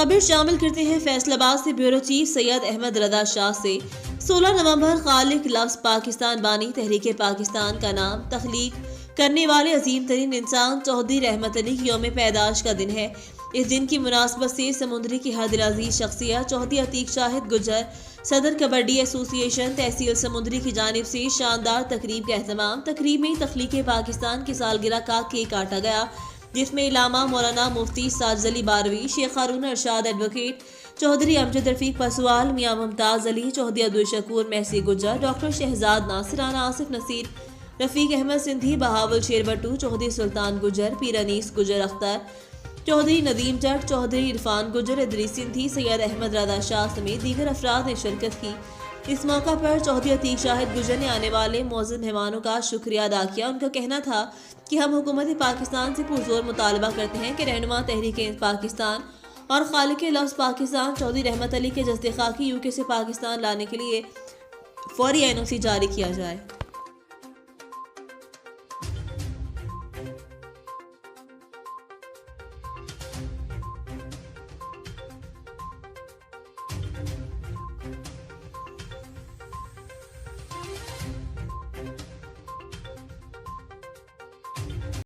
खबर शामिल करते हैं फैसलाबाद से ब्यूरो चीफ सैयद अहमद रजा शाह से। 16 नवंबर खालिक लफ्ज़ पाकिस्तान बानी तहरीक पाकिस्तान का नाम तख्लीक करने वाले अजीम तरीन इंसान चौधरी रहमत अली की यौम पैदाश का दिन है। इस दिन की मुनासबत से समुद्री की हर दिलअज़ीज़ शख्सियत चौधरी अतीक शाहिद गुज्जर सदर कबड्डी एसोसिएशन तहसील समुद्री की जानिब से शानदार तकरीब का एहतमाम। तकरीब में तख्लीक पाकिस्तान की सालगिरह का केक काटा गया, जिसमें इलामा मौलाना मुफ्ती साजिद अली बारवी, शेख हारून अरशाद एडवोकेट, चौधरी अमजद रफीक पसवाल, मियाँ मुमताज़ अली, चौधरी अब्दुल शकूर महसी गुज्जर, डॉक्टर शहजाद नासिर, राना आसिफ नसीर, रफ़ीक अहमद सिंधी, बहावल शेर बट्टू, चौधरी सुल्तान गुज्जर, पीर अनीस गुज्जर अख्तर, चौधरी नदीम जट, चौधरी इरफान गुज्जर, इदरीस सिंधी, सैयद अहमद रजा शाह समेत दीगर अफराद ने शिरकत की। इस मौका पर चौधरी अतीक शाहिद गुज्जर ने आने वाले मौजूद मेहमानों का शुक्रिया अदा किया। उनका कहना था कि हम हुकूमत पाकिस्तान से पुरजोर मुतालबा करते हैं कि रहनुमा तहरीक पाकिस्तान और खालिक लफ्ज़ पाकिस्तान चौधरी रहमत अली के जज़्दे खाकी यूके से पाकिस्तान लाने के लिए फौरी NOC जारी किया जाए।